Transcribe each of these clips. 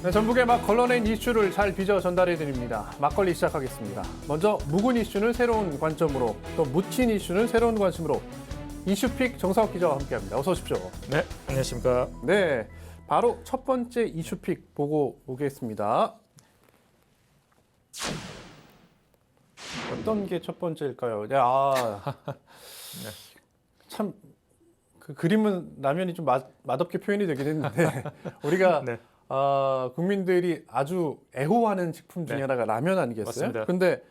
네, 전북의 막 걸러낸 이슈를 잘 빚어 전달해 드립니다. 막걸리 시작하겠습니다. 먼저 묵은 이슈는 새로운 관점으로, 또 묻힌 이슈는 새로운 관심으로 이슈픽 정사욱 기자와 함께합니다. 어서 오십시오. 네, 안녕하십니까. 네, 바로 첫 번째 이슈픽 보고 오겠습니다. 어떤 게 첫 번째일까요? 네, 네. 참 그 그림은 라면이 좀 맛없게 표현이 되긴 했는데 우리가 네. 국민들이 아주 애호하는 식품 중에 네. 하나가 라면 아니겠어요? 맞습니다. 근데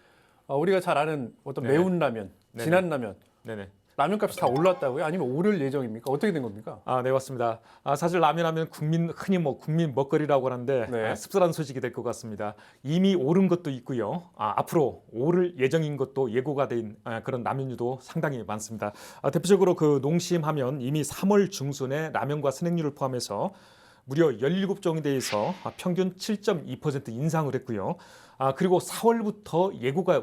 우리가 잘 아는 어떤 네. 매운 라면, 네네. 진한 라면, 네네. 라면값이 다 올랐다고요? 아니면 오를 예정입니까? 어떻게 된 겁니까? 네, 맞습니다. 사실 라면 하면 흔히 국민 먹거리라고 하는데 네. 씁쓸한 소식이 될 것 같습니다. 이미 오른 것도 있고요. 앞으로 오를 예정인 것도 예고가 된 그런 라면류도 상당히 많습니다. 대표적으로 그 농심하면 이미 3월 중순에 라면과 스낵류를 포함해서 무려 17종에 대해서 평균 7.2% 인상을 했고요. 그리고 4월부터 예고가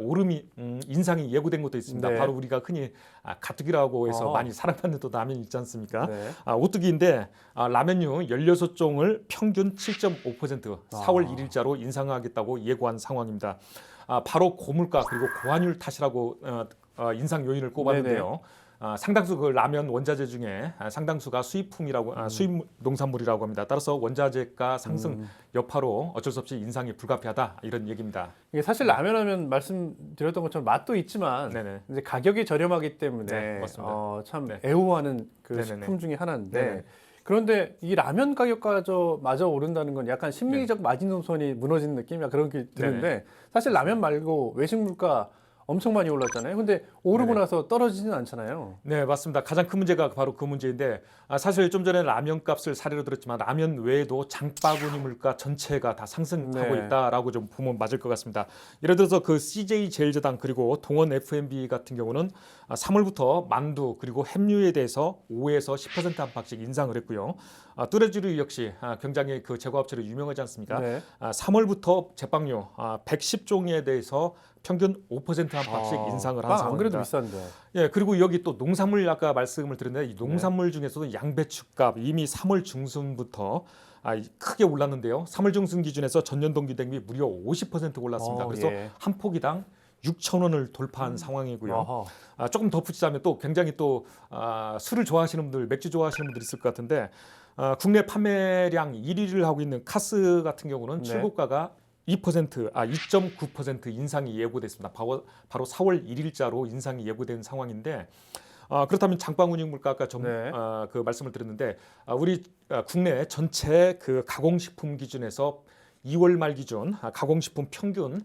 인상이 예고된 것도 있습니다. 네. 바로 우리가 흔히 가뜩이라고 해서 어. 많이 사랑받는 또 라면 있지 않습니까? 네. 오뚜기인데 라면류 16종을 평균 7.5% 4월 1일자로 인상하겠다고 예고한 상황입니다. 바로 고물가 그리고 고환율 탓이라고 인상 요인을 꼽았는데요. 상당수 그 라면 원자재 중에 상당수가 수입품이라고 수입 농산물이라고 합니다. 따라서 원자재가 상승 여파로 어쩔 수 없이 인상이 불가피하다 이런 얘기입니다. 이게 사실 라면 하면 말씀드렸던 것처럼 맛도 있지만 네네. 이제 가격이 저렴하기 때문에 네, 맞습니다. 참 네. 애호하는 그 네네네. 식품 중에 하나인데 네네. 그런데 이 라면 가격마저 오른다는 건 약간 심리적 마지노선이 무너지는 느낌이 그런 게 드는데 사실 라면 말고 외식 물가 엄청 많이 올랐잖아요. 근데 오르고 네네. 나서 떨어지지는 않잖아요. 네, 맞습니다. 가장 큰 문제가 바로 그 문제인데 사실 좀 전에 라면 값을 사례로 들었지만 라면 외에도 장바구니 물가 전체가 다 상승하고 네. 있다라고 좀 보면 맞을 것 같습니다. 예를 들어서 그 CJ 제일제당 그리고 동원 F&B 같은 경우는 3월부터 만두 그리고 햄류에 대해서 5에서 10% 안팎씩 인상을 했고요. 뚜레쥬르 역시 굉장히 그 제과업체로 유명하지 않습니까? 네. 3월부터 제빵류 110종에 대해서 평균 5% 안팎씩 인상을 한 빵 안 그래도 상황입니다. 비싼데. 예, 그리고 여기 또 농산물 아까 말씀을 드렸는데 이 농산물 중에서도 양배추값 이미 3월 중순부터 크게 올랐는데요. 3월 중순 기준에서 전년 동기 대비 무려 50% 올랐습니다. 그래서 예. 한 포기당 6,000원을 돌파한 상황이고요. 아하. 조금 덧붙이자면 또 굉장히 또 술을 좋아하시는 분들, 맥주 좋아하시는 분들 있을 것 같은데 국내 판매량 1위를 하고 있는 카스 같은 경우는 네. 출고가가 2.9% 인상이 예고됐습니다. 바로 4월 1일자로 인상이 예고된 상황인데 그렇다면 장바구니 물가 아까 네. 그 말씀을 드렸는데 우리 국내 전체 그 가공식품 기준에서 2월 말 기준 가공식품 평균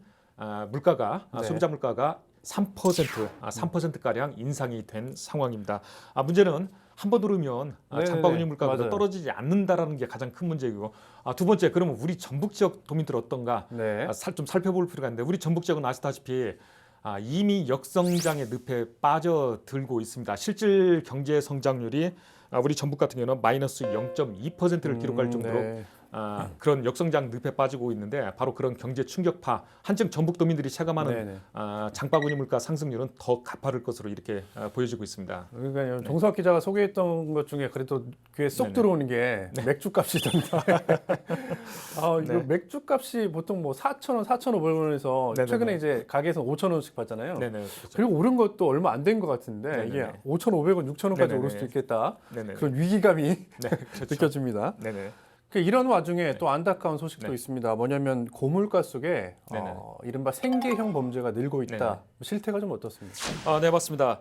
물가가 네. 소비자 물가가 3%가량 인상이 된 상황입니다. 문제는 한 번 오르면 네네네. 장바구니 물가가 맞아요. 떨어지지 않는다라는 게 가장 큰 문제이고 두 번째 그러면 우리 전북 지역 도민들 어떤가 네. 좀 살펴볼 필요가 있는데 우리 전북 지역은 아시다시피 이미 역성장의 늪에 빠져들고 있습니다. 실질 경제 성장률이 우리 전북 같은 경우는 마이너스 0.2%를 기록할 정도로 네. 그런 역성장 늪에 빠지고 있는데 바로 그런 경제 충격파 한층 전북도민들이 체감하는 네네. 장바구니 물가 상승률은 더 가파를 것으로 이렇게 보여지고 있습니다. 그러니까요. 정석 기자가 소개했던 것 중에 그래도 귀에 쏙 네네. 들어오는 게 맥주값이던데. 이거 네. 맥주값이 보통 뭐 4,000원, 4,500원에서 네네네. 최근에 이제 가게에서 5,000원씩 받잖아요. 네네. 그렇죠. 그리고 오른 것도 얼마 안 된 것 같은데 네네네. 이게 5,500원, 6,000원까지 네네네. 오를 수도 있겠다. 네네. 그런 위기감이 네, 그렇죠. 느껴집니다. 네네. 이런 와중에 또 안타까운 소식도 네. 있습니다. 뭐냐면 고물가 속에 네네. 이른바 생계형 범죄가 늘고 있다. 네네. 실태가 좀 어떻습니까? 네, 맞습니다.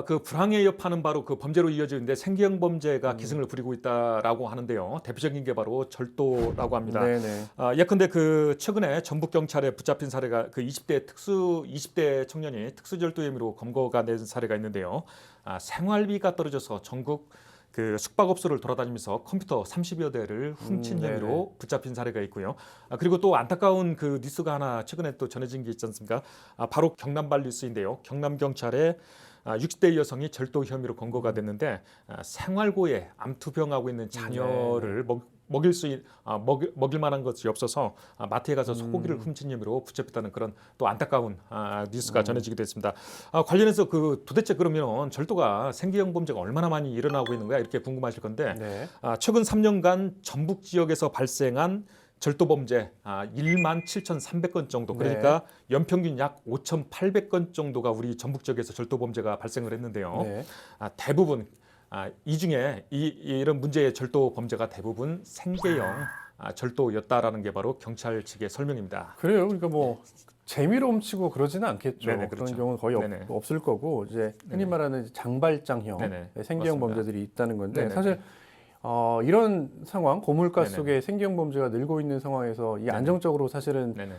그 불황의 여파는 바로 그 범죄로 이어지는데 생계형 범죄가 기승을 부리고 있다라고 하는데요. 대표적인 게 바로 절도라고 합니다. 네네. 예컨대 그 최근에 전북 경찰에 붙잡힌 사례가 그 20대 청년이 특수절도 혐의로 검거가 된 사례가 있는데요. 생활비가 떨어져서 전국 그 숙박업소를 돌아다니면서 컴퓨터 30여 대를 훔친 혐의로 붙잡힌 사례가 있고요. 그리고 또 안타까운 그 뉴스가 하나 최근에 또 전해진 게 있지 않습니까? 바로 경남발 뉴스인데요. 경남 경찰에 60대 여성이 절도 혐의로 검거가 됐는데 생활고에 암투병하고 있는 자녀를 먹일 만한 것이 없어서 마트에 가서 소고기를 훔친 혐의로 붙잡혔다는 그런 또 안타까운 뉴스가 전해지게 됐습니다. 관련해서 그 도대체 그러면 절도가 생계형 범죄가 얼마나 많이 일어나고 있는 거야 이렇게 궁금하실 건데 네. 최근 3년간 전북 지역에서 발생한 절도 범죄 17,300건 정도, 그러니까 연평균 약 5,800건 정도가 우리 전북 지역에서 절도 범죄가 발생을 했는데요. 네. 대부분 이 중에 이런 문제의 절도 범죄가 대부분 생계형 절도였다라는 게 바로 경찰 측의 설명입니다. 그래요. 그러니까 뭐 재미로 훔치고 그러지는 않겠죠. 네네, 그런 그렇죠. 경우는 거의 네네. 없을 거고 이제 흔히 네네. 말하는 장발장형 네네. 생계형 맞습니다. 범죄들이 있다는 건데 네네. 사실 이런 상황 고물가 네네. 속에 생계형 범죄가 늘고 있는 상황에서 이 네네. 안정적으로 사실은 네네.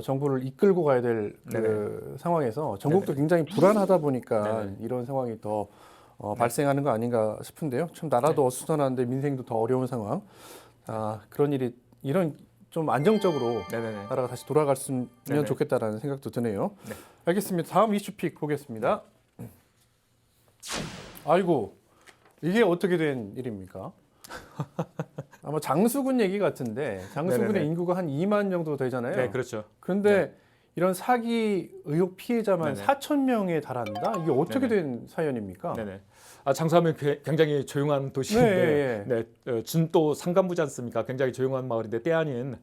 정부를 이끌고 가야 될 그 상황에서 전국도 굉장히 불안하다 보니까 네네. 이런 상황이 더 발생하는 거 아닌가 싶은데요. 참 나라도 어수선한데 민생도 더 어려운 상황. 그런 일이 이런 좀 안정적으로 네네네. 나라가 다시 돌아갔으면 네네. 좋겠다라는 생각도 드네요. 네. 알겠습니다. 다음 이슈픽 보겠습니다. 아이고, 이게 어떻게 된 일입니까? 아마 장수군 얘기 같은데 장수군의 네네네. 인구가 한 2만 정도 되잖아요. 네, 그렇죠. 그런데 이런 사기 의혹 피해자만 네네. 4천 명에 달한다? 이게 어떻게 네네. 된 사연입니까? 네네. 장수하면 굉장히 조용한 도시인데, 준또 산간부지 않습니까? 굉장히 조용한 마을인데 때 아닌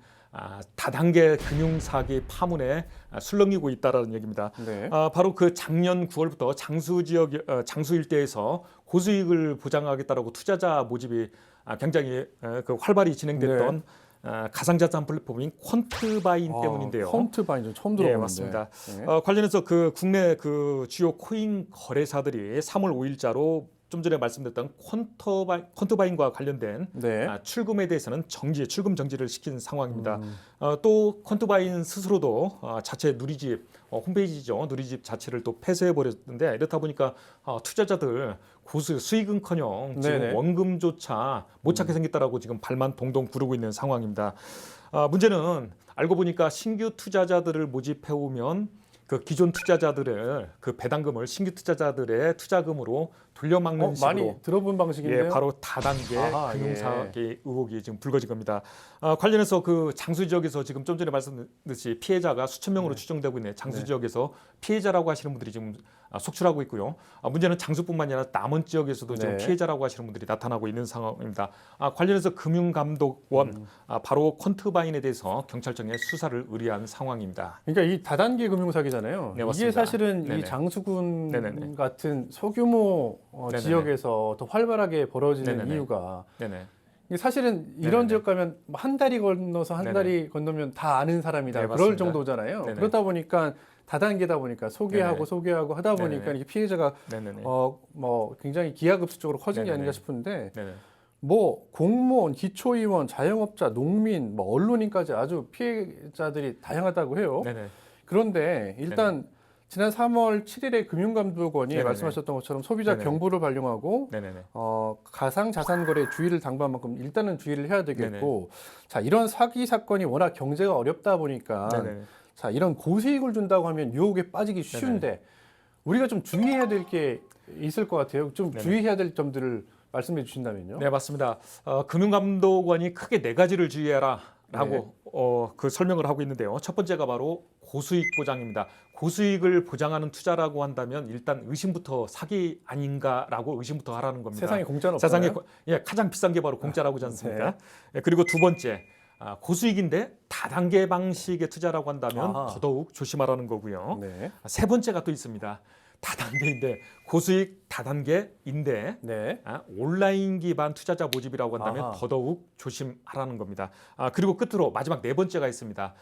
다단계 금융 사기 파문에 술렁이고 있다라는 얘기입니다. 네. 바로 그 작년 9월부터 장수 지역 장수 일대에서 고수익을 보장하겠다라고 투자자 모집이 굉장히 그 활발히 진행됐던 가상자산 플랫폼인 퀀트바인 때문인데요. 퀀트바인 좀 처음 네, 들어보는데. 맞습니다. 네. 관련해서 그 국내 그 주요 코인 거래사들이 3월 5일자로 좀 전에 말씀드렸던 퀀트바인과 관련된 네. 출금에 대해서는 출금 정지를 시킨 상황입니다. 또 퀀트바인 스스로도 자체 누리집 홈페이지죠. 누리집 자체를 또 폐쇄해 버렸는데 이렇다 보니까 투자자들 고수 수익은커녕 지금 네네. 원금조차 못 찾게 생겼다라고 지금 발만 동동 구르고 있는 상황입니다. 문제는 알고 보니까 신규 투자자들을 모집해 오면 그 기존 투자자들을 그 배당금을 신규 투자자들의 투자금으로 돌려막는 식으로 많이 들어본 방식인데요. 바로 다단계 금융사기 의혹이 지금 불거진 겁니다. 관련해서 그 장수 지역에서 지금 좀 전에 말씀드렸듯이 피해자가 수천 명으로 추정되고 있는 장수 지역에서 피해자라고 하시는 분들이 지금 속출하고 있고요. 문제는 장수뿐만이 아니라 남원 지역에서도 지금 피해자라고 하시는 분들이 나타나고 있는 상황입니다. 관련해서 금융감독원 바로 퀀트바인에 대해서 경찰청에 수사를 의뢰한 상황입니다. 그러니까 이 다단계 금융사기잖아요. 네, 이게 맞습니다. 사실은 네네. 이 장수군 네네네. 같은 소규모 네네네. 지역에서 더 활발하게 벌어지는 네네네. 이유가 네네. 이게 사실은 이런 네네네. 지역 가면 한 달이 건너서 한 네네. 달이 건너면 다 아는 사람이다. 네, 그럴 맞습니다. 정도잖아요. 네네. 그러다 보니까 다단계다 보니까 네네. 소개하고 하다 보니까 네네네. 이게 피해자가 네네네. 뭐 굉장히 기하급수적으로 커진 게 네네네. 아닌가 싶은데 네네. 뭐 공무원, 기초의원, 자영업자, 농민, 뭐 언론인까지 아주 피해자들이 다양하다고 해요. 네네. 그런데 일단 지난 3월 7일에 금융감독원이 네네네. 말씀하셨던 것처럼 소비자 네네. 경보를 발령하고 네네네. 가상 자산 거래 주의를 당부한 만큼 일단은 주의를 해야 되겠고, 자 이런 사기 사건이 워낙 경제가 어렵다 보니까 네네. 자 이런 고수익을 준다고 하면 유혹에 빠지기 쉬운데 우리가 좀 주의해야 될 게 있을 것 같아요. 좀 네네. 주의해야 될 점들을 말씀해 주신다면요. 네, 맞습니다. 금융감독원이 크게 4가지를 주의해라라고 그 설명을 하고 있는데요. 첫 번째가 바로 고수익 보장입니다. 고수익을 보장하는 투자라고 한다면 일단 의심부터 사기 아닌가라고 의심부터 하라는 겁니다. 세상에 공짜는 없잖아요. 세상에 가장 비싼 게 바로 공짜라고 하지 않습니까? 그리고 두 번째, 고수익인데 다단계 방식의 투자라고 한다면 더더욱 조심하라는 거고요. 네. 세 번째가 또 있습니다. 다단계인데 고수익 다단계인데 온라인 기반 투자자 모집이라고 한다면 더더욱 조심하라는 겁니다. 그리고 끝으로 마지막 네 번째가 있습니다.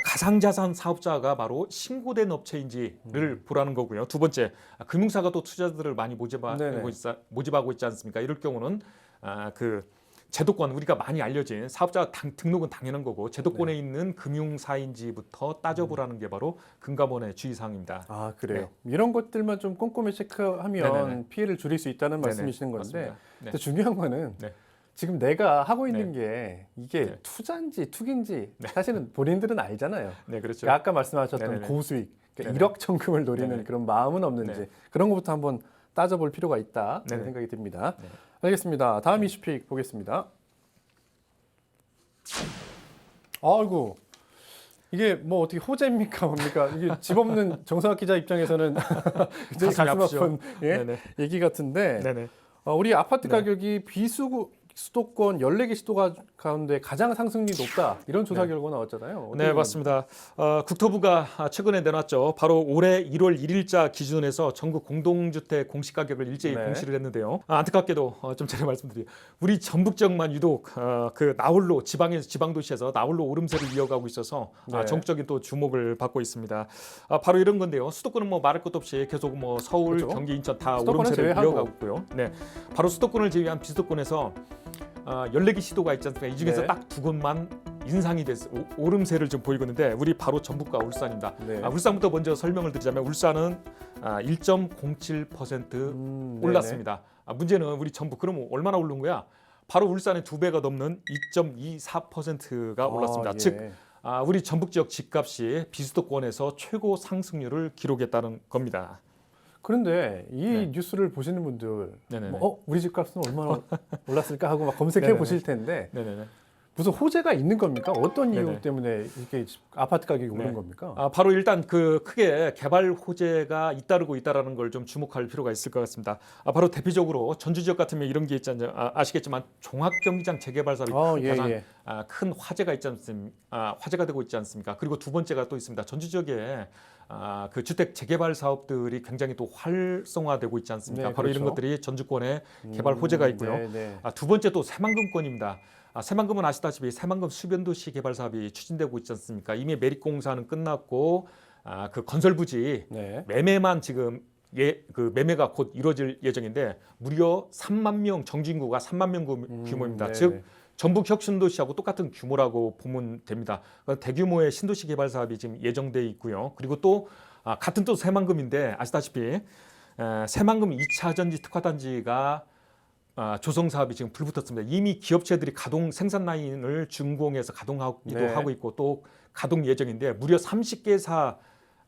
가상자산 사업자가 바로 신고된 업체인지를 보라는 거고요. 두 번째, 금융사가 또 투자자들을 많이 모집하고 있지 않습니까? 이럴 경우는 그 제도권, 우리가 많이 알려진 사업자 등록은 당연한 거고 제도권에 있는 금융사인지부터 따져보라는 게 바로 금감원의 주의사항입니다. 그래요. 이런 것들만 좀 꼼꼼히 체크하면 피해를 줄일 수 있다는 말씀이시는 건데 근데 중요한 거는 지금 내가 하고 있는 게 이게 투자인지 투기인지 사실은 본인들은 알잖아요. 네, 그렇죠. 그러니까 아까 말씀하셨던 고수익, 그러니까 1억 천금을 노리는 그런 마음은 없는지 그런 것부터 한번 따져볼 필요가 있다 그런 생각이 듭니다. 알겠습니다. 다음 이슈픽 보겠습니다. 아이고 이게 뭐 어떻게 호재입니까 뭡니까? 이게 집 없는 정상학 기자 입장에서는 굉장히 가슴 아픈 얘기 같은데 우리 아파트 가격이 수도권 14개 시도가 가운데 가장 상승률이 높다. 이런 조사 네. 결과 나왔잖아요. 네, 맞습니다. 국토부가 최근에 내놨죠. 바로 올해 1월 1일자 기준에서 전국 공동주택 공시가격을 일제히 네. 공시를 했는데요. 안타깝게도 좀 전에 말씀드린 우리 전북 지역만 유독 그 나홀로 지방 도시에서 나홀로 오름세를 이어가고 있어서 네. 전국적인 또 주목을 받고 있습니다. 바로 이런 건데요. 수도권은 뭐 말할 것도 없이 계속 뭐 서울, 그렇죠. 경기, 인천 다 수도권은 오름세를 제외하고. 이어가고 있고요. 네, 바로 수도권을 제외한 비수도권에서 14개 시도가 있지 않습니까? 이 중에서 네. 딱 두 곳만 인상이 됐어 오름세를 좀 보이고 있는데 우리 바로 전북과 울산입니다. 네. 울산부터 먼저 설명을 드리자면 울산은 1.07% 올랐습니다. 문제는 우리 전북 그럼 얼마나 오른 거야? 바로 울산의 2배가 넘는 2.24%가 올랐습니다. 예. 즉 우리 전북 지역 집값이 비수도권에서 최고 상승률을 기록했다는 겁니다. 그런데 이 네. 뉴스를 보시는 분들 네네네. 우리 집값은 얼마나 올랐을까 하고 막 검색해 네네네. 보실 텐데 네네네. 무슨 호재가 있는 겁니까? 어떤 이유 네네. 때문에 이렇게 아파트 가격이 오른 네. 겁니까? 바로 일단 그 크게 개발 호재가 잇따르고 있다라는 걸 좀 주목할 필요가 있을 것 같습니다. 바로 대표적으로 전주 지역 같으면 이런 게 있지 않냐 아시겠지만 종합경기장 재개발 사업이 가장 큰 화제가 있지 않습니까? 화제가 되고 있지 않습니까? 그리고 두 번째가 또 있습니다. 전주 지역에 그 주택 재개발 사업들이 굉장히 또 활성화되고 있지 않습니까? 네, 바로 그렇죠. 이런 것들이 전주권에 개발 호재가 있고요. 네. 두 번째 또 새만금권입니다. 새만금은 아시다시피 새만금 수변도시 개발 사업이 추진되고 있지 않습니까? 이미 매립공사는 끝났고 그 건설 부지 네. 매매만 지금 그 매매가 곧 이루어질 예정인데 무려 3만 명 정주 인구가 3만 명 규모입니다. 네네. 즉 전북 혁신도시하고 똑같은 규모라고 보면 됩니다. 대규모의 신도시 개발 사업이 지금 예정돼 있고요. 그리고 또 같은 또 새만금인데 아시다시피 새만금 2차 전지 특화단지가 조성 사업이 지금 불붙었습니다. 이미 기업체들이 가동 생산 라인을 준공해서 가동하기도 네. 하고 있고 또 가동 예정인데 무려 30개사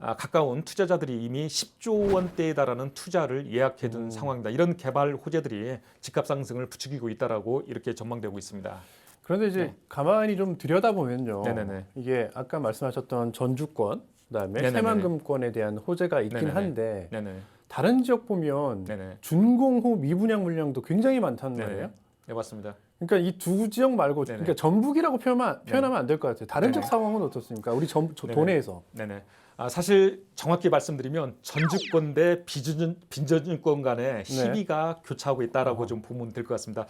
가까운 투자자들이 이미 10조 원대에 달하는 투자를 예약해둔 상황입니다. 이런 개발 호재들이 집값 상승을 부추기고 있다라고 이렇게 전망되고 있습니다. 그런데 이제 네. 가만히 좀 들여다보면요. 네네네. 이게 아까 말씀하셨던 전주권, 그다음에 네네네. 새만금권에 대한 호재가 있긴 네네네. 한데 네네. 다른 지역 보면 네네. 준공후 미분양 물량도 굉장히 많단 네네. 말이에요. 네, 맞습니다. 그러니까 이 두 지역 말고 네네. 그러니까 전북이라고 표현하면 안 될 것 같아요. 다른 지역 네네. 상황은 어떻습니까? 우리 네네. 도내에서. 네네. 사실 정확히 말씀드리면 전주권 대 빈전주권 간의 시비가 교차하고 있다라고 좀 보면 될 것 같습니다.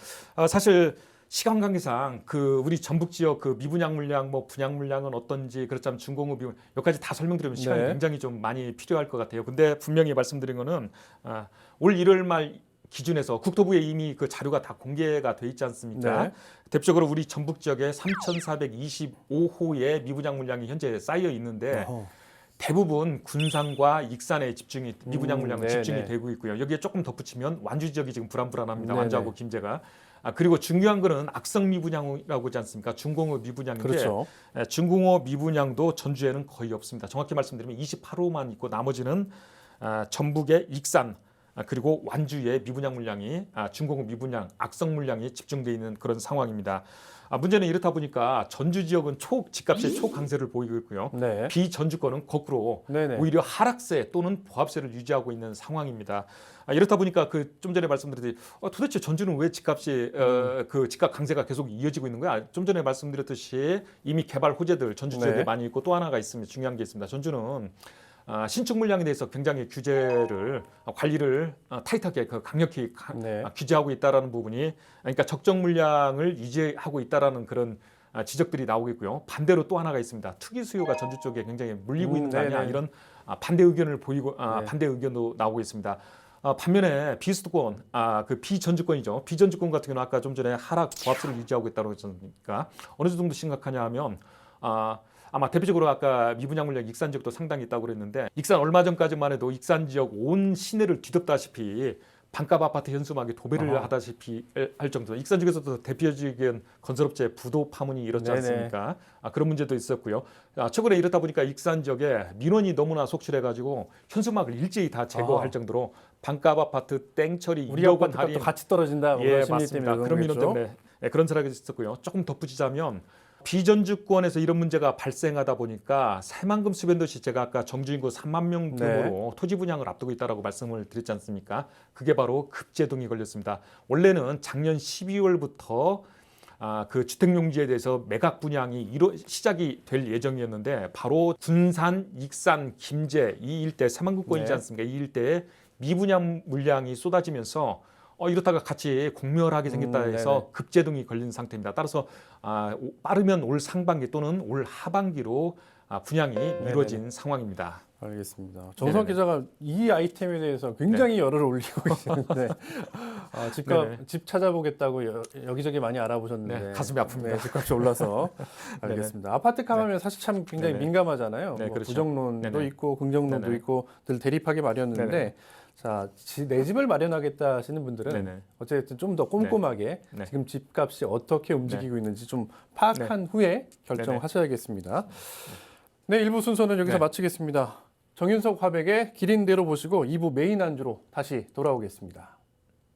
사실 시간 관계상 그 우리 전북 지역 그 미분양 물량, 뭐 분양 물량은 어떤지 그렇다면 준공후 비용 여기까지 다 설명드리면 시간이 네. 굉장히 좀 많이 필요할 것 같아요. 근데 분명히 말씀드린 거는 올 1월 말 기준에서 국토부에 이미 그 자료가 다 공개가 돼 있지 않습니까? 네. 대표적으로 우리 전북 지역에 3,425호의 미분양 물량이 현재 쌓여 있는데 대부분 군산과 익산에 집중이 미분양 물량은 집중이 되고 있고요. 여기에 조금 덧붙이면 완주 지역이 지금 불안합니다. 완주하고 김제가. 그리고 중요한 거는 악성 미분양이라고 하지 않습니까? 준공호 미분양인데 그렇죠. 준공호 미분양도 전주에는 거의 없습니다. 정확히 말씀드리면 28호만 있고 나머지는 전북의 익산 그리고 완주의 미분양 물량이 준공호 미분양 악성 물량이 집중되어 있는 그런 상황입니다. 문제는 이렇다 보니까 전주 지역은 집값의 초강세를 보이고 있고요. 네. 비전주권은 거꾸로 네네. 오히려 하락세 또는 보합세를 유지하고 있는 상황입니다. 이렇다 보니까 그 좀 전에 말씀드렸듯이 도대체 전주는 왜 집값이 그 집값 강세가 계속 이어지고 있는 거야? 좀 전에 말씀드렸듯이 이미 개발 호재들 전주 지역에 네. 많이 있고 또 하나가 있습니다. 중요한 게 있습니다. 전주는 신축 물량에 대해서 굉장히 규제를 관리를 타이트하게 강력히 네. 규제하고 있다라는 부분이 그러니까 적정 물량을 유지하고 있다라는 그런 지적들이 나오고 있고요. 반대로 또 하나가 있습니다. 투기 수요가 전주 쪽에 굉장히 물리고 있는 거 아니냐 네네. 이런 반대 의견을 보이고 네. 반대 의견도 나오고 있습니다. 반면에 비수도권, 그 비전주권이죠. 비전주권 같은 경우는 아까 좀 전에 하락 보합세를 유지하고 있다고 했으니까 어느 정도 심각하냐 하면 아마 대표적으로 아까 미분양 물량 익산 지역도 상당히 있다고 그랬는데 익산 얼마 전까지만 해도 익산 지역 온 시내를 뒤덮다시피 반값 아파트 현수막에 도배를 하다시피 할 정도. 익산 지역에서도 대표적인 건설업체 부도 파문이 일었지 네네. 않습니까? 그런 문제도 있었고요. 최근에 이렇다 보니까 익산 지역에 민원이 너무나 속출해가지고 현수막을 일제히 다 제거할 정도로 반값 아파트 땡처리 우리 2억 원 아파트 값도 할인. 같이 떨어진다. 뭐 예, 그런 심리 맞습니다. 때문에 그런 민원 그런 거겠죠? 때문에 그런 사례가 있었고요. 조금 덧붙이자면 비전주권에서 이런 문제가 발생하다 보니까 새만금 수변도시 제가 아까 정주 인구 3만 명 규모로 토지 분양을 앞두고 있다라고 말씀을 드렸지 않습니까? 그게 바로 급제동이 걸렸습니다. 원래는 작년 12월부터 그 주택용지에 대해서 매각 분양이 시작이 될 예정이었는데 바로 군산, 익산, 김제 이 일대 새만금권이지 않습니까? 이 일대에 미분양 물량이 쏟아지면서 이렇다가 같이 공멸하게 생겼다 해서 급제동이 걸린 상태입니다. 따라서 빠르면 올 상반기 또는 올 하반기로 분양이 이루어진 상황입니다. 알겠습니다. 정성 기자가 이 아이템에 대해서 굉장히 열을 올리고 계시는데 집 찾아보겠다고 여기저기 많이 알아보셨는데 가슴이 아픕니다. 집값이 올라서 알겠습니다. 아파트값 하면 사실 참 굉장히 민감하잖아요. 뭐 그렇죠. 부정론도 있고 긍정론도 있고 늘 대립하게 마련인데 자, 내 집을 마련하겠다 하시는 분들은 어쨌든 좀 더 꼼꼼하게 지금 집값이 어떻게 움직이고 있는지 좀 파악한 후에 결정하셔야겠습니다. 네, 1부 순서는 여기서 마치겠습니다. 정윤석 화백의 기린대로 보시고 2부 메인 안주로 다시 돌아오겠습니다.